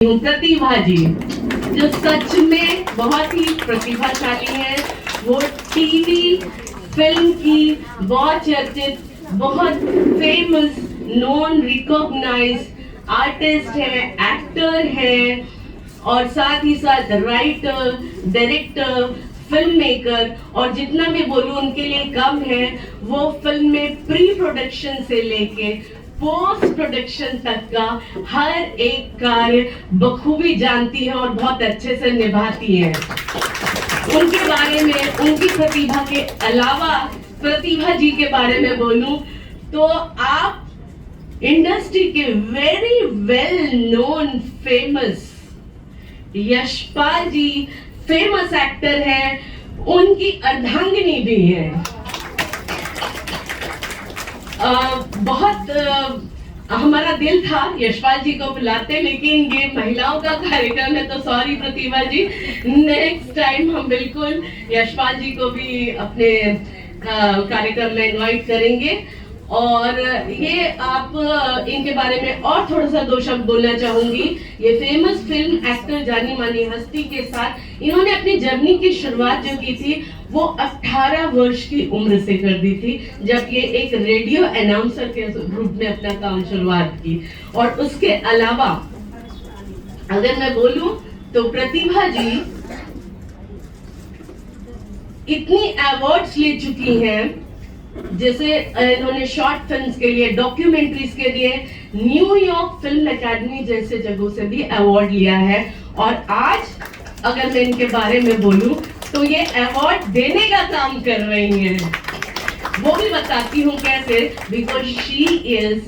प्रतिभा जी जो सच में बहुत ही प्रतिभाशाली है। वो टीवी फिल्म की बहुत चर्चित, बहुत फेमस, नॉन रिकॉग्नाइज आर्टिस्ट है, एक्टर है और साथ ही साथ राइटर, डायरेक्टर, फिल्म मेकर। और जितना भी बोलूं उनके लिए कम है। वो फिल्म में प्री प्रोडक्शन से लेके पोस्ट प्रोडक्शन तक का हर एक कार्य बखूबी जानती है और बहुत अच्छे से निभाती है। उनके बारे में, उनकी प्रतिभा के अलावा प्रतिभा जी के बारे में बोलूं तो आप इंडस्ट्री के very well known famous Yashpal ji famous actor हैं, उनकी अर्धांगिनी भी है। बहुत हमारा दिल था यशपाल जी को बुलाते, लेकिन ये महिलाओं का कार्यक्रम है तो सॉरी प्रतिभा जी, नेक्स्ट टाइम हम बिल्कुल यशपाल जी को भी अपने कार्यक्रम में इनवाइट करेंगे। और ये आप इनके बारे में और थोड़ा सा दो शब्द बोलना चाहूंगी। ये फेमस फिल्म एक्टर, जानी मानी हस्ती के साथ इन्होंने अपनी जर्नी की शुरुआत जो की थी वो 18 वर्ष की उम्र से कर दी थी, जब ये एक रेडियो अनाउंसर के रूप में अपना काम शुरुआत की। और उसके अलावा अगर मैं बोलूं तो प्रतिभा जी इतनी अवार्ड्स ले चुकी हैं, जैसे इन्होंने शॉर्ट फिल्म्स के लिए, डॉक्यूमेंट्रीज के लिए न्यूयॉर्क फिल्म एकेडमी जैसे जगहों से भी अवार्ड लिया है। और आज अगर मैं इनके बारे में बोलूं तो ये अवार्ड देने का काम कर रही हैं। वो भी बताती हूँ कैसे, because she is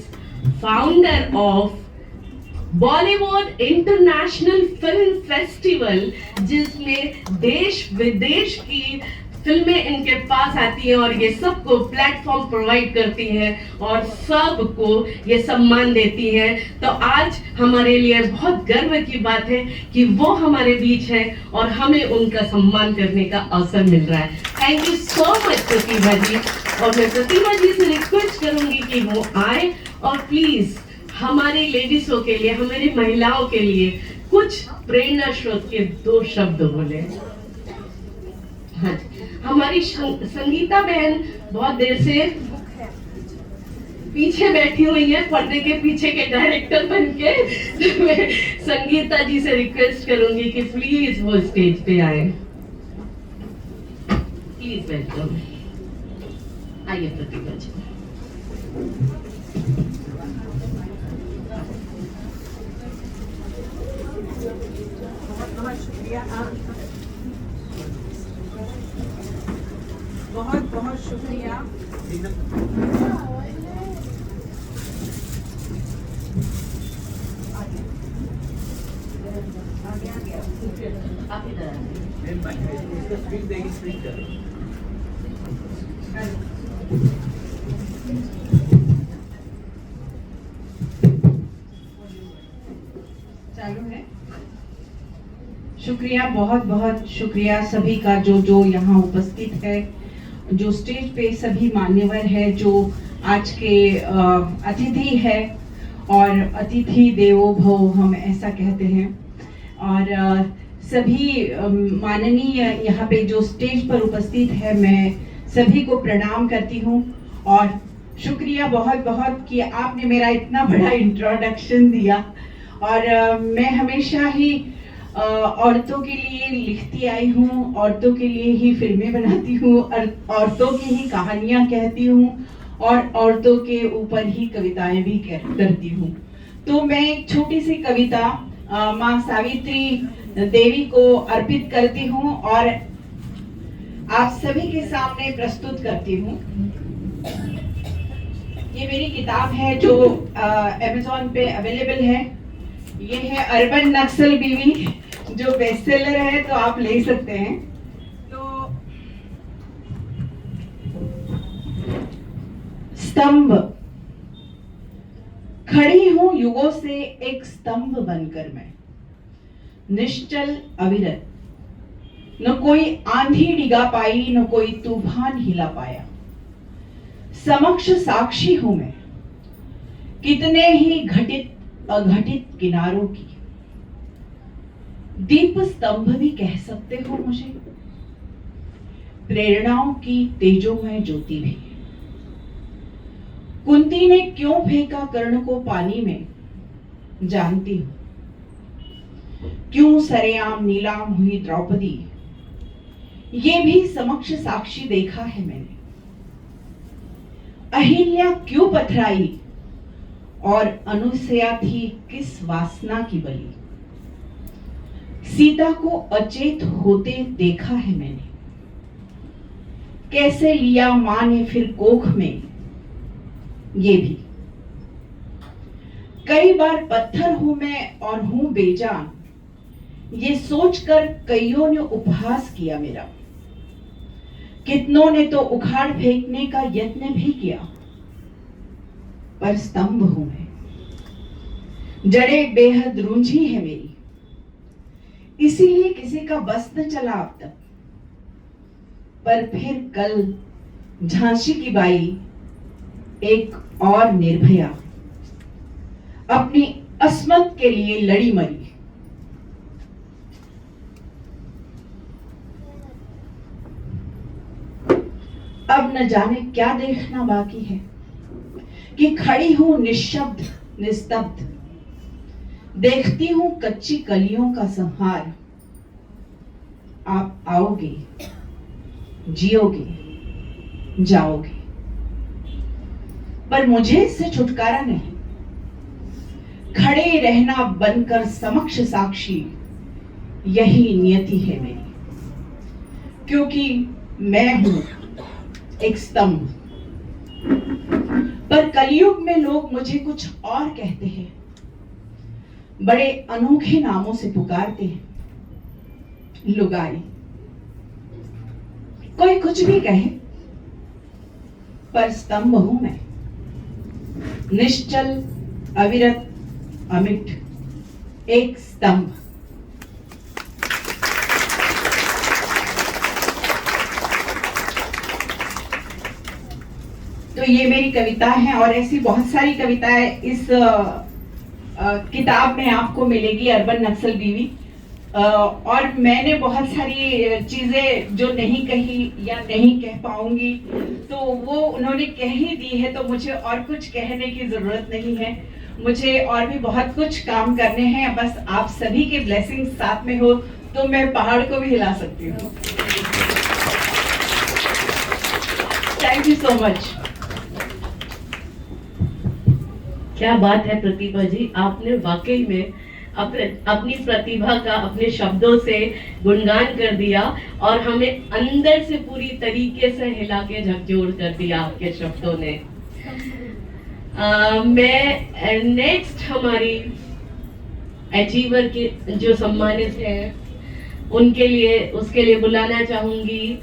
founder of Bollywood international film festival, जिसमें देश विदेश की फिल्में इनके पास आती हैं और ये सबको प्लेटफॉर्म प्रोवाइड करती हैं और सबको ये सम्मान देती हैं। तो आज हमारे लिए बहुत गर्व की बात है कि वो हमारे बीच है और हमें उनका सम्मान करने का अवसर मिल रहा है। थैंक यू सो मच प्रतिभा जी। और मैं प्रतिभा जी से रिक्वेस्ट करूंगी कि वो आए और प्लीज हमारी लेडीजों के लिए, हमारी महिलाओं के लिए कुछ प्रेरणा स्रोत के दो शब्द बोले। हाँ, हमारी संगीता बहन बहुत देर से पीछे बैठी हुई है, पर्दे के पीछे के डायरेक्टर बनके। तो मैं संगीता जी से रिक्वेस्ट करूंगी कि प्लीज वो स्टेज पे आए। Please welcome. आइए प्रतिभा जी। बहुत शुक्रिया, बहुत बहुत शुक्रिया। आप इधर चालू है। शुक्रिया, बहुत बहुत शुक्रिया सभी का जो यहाँ उपस्थित है, जो स्टेज पे सभी मान्यवर है, जो आज के अतिथि है। और अतिथि देवो भव हम ऐसा कहते हैं। और सभी माननीय यहाँ पे जो स्टेज पर उपस्थित है, मैं सभी को प्रणाम करती हूँ। और शुक्रिया बहुत बहुत कि आपने मेरा इतना बड़ा इंट्रोडक्शन दिया। और मैं हमेशा ही औरतों के लिए लिखती आई हूँ, औरतों के लिए ही फिल्में बनाती हूँ, औरतों की ही कहानियाँ कहती हूँ और औरतों के ऊपर ही कविताएं भी करती हूँ। तो मैं एक छोटी सी कविता माँ सावित्री देवी को अर्पित करती हूँ और आप सभी के सामने प्रस्तुत करती हूँ। ये मेरी किताब है जो अमेज़न पे अवेलेबल है। ये है अर्बन नक्सल बीवी, जो बेस्टसेलर है, तो आप ले सकते हैं। तो स्तंभ, खड़ी हूं युगों से एक स्तंभ बनकर मैं, निश्चल अविरत। न कोई आंधी डिगा पाई, न कोई तूफान हिला पाया। समक्ष साक्षी हूं मैं कितने ही घटित अघटित किनारों की। दीप स्तंभ भी कह सकते हो मुझे, प्रेरणाओं की तेजोमय ज्योति भी। कुंती ने क्यों फेंका कर्ण को पानी में, जानती हूं। क्यों सरेआम नीलाम हुई द्रौपदी, ये भी समक्ष साक्षी देखा है मैंने। अहिल्या क्यों पथराई और अनुसया थी किस वासना की बलि, सीता को अचेत होते देखा है मैंने। कैसे लिया मां ने फिर कोख में, ये भी। कई बार पत्थर हूं मैं और हूं बेजान, ये सोचकर कईयों ने उपहास किया मेरा। कितनों ने तो उखाड़ फेंकने का यत्न भी किया, पर स्तंभ हूं मैं, जड़ें बेहद रूंझी है मेरी। इसीलिए किसी का बस न चला अब तक। पर फिर कल झांसी की बाई, एक और निर्भया, अपनी अस्मत के लिए लड़ी मरी। अब न जाने क्या देखना बाकी है कि खड़ी हूं निशब्द निस्तब्ध, देखती हूं कच्ची कलियों का संहार। आप आओगे, जियोगे, जाओगे, पर मुझे इससे छुटकारा नहीं। खड़े रहना बनकर समक्ष साक्षी, यही नियति है मेरी। क्योंकि मैं हूं एक स्तंभ, पर कलयुग में लोग मुझे कुछ और कहते हैं, बड़े अनोखे नामों से पुकारते हैं। लुगाई, कोई कुछ भी कहे, पर स्तंभ हूं मैं, निश्चल अविरत अमिट, एक स्तंभ। तो ये मेरी कविता है और ऐसी बहुत सारी कविताएं इस किताब में आपको मिलेगी, अर्बन नक्सल बीवी। और मैंने बहुत सारी चीजें जो नहीं कही या नहीं कह पाऊंगी, तो वो उन्होंने कह ही दी है, तो मुझे और कुछ कहने की जरूरत नहीं है। मुझे और भी बहुत कुछ काम करने हैं, बस आप सभी के ब्लेसिंग साथ में हो तो मैं पहाड़ को भी हिला सकती हूँ। Thank you so much. क्या बात है प्रतिभा जी, आपने वाकई में अपनी प्रतिभा का अपने शब्दों से गुणगान कर दिया और हमें अंदर से पूरी तरीके से हिला के झकझोर कर दिया आपके शब्दों ने। मैं नेक्स्ट हमारी अचीवर के जो सम्मानित है उसके लिए बुलाना चाहूंगी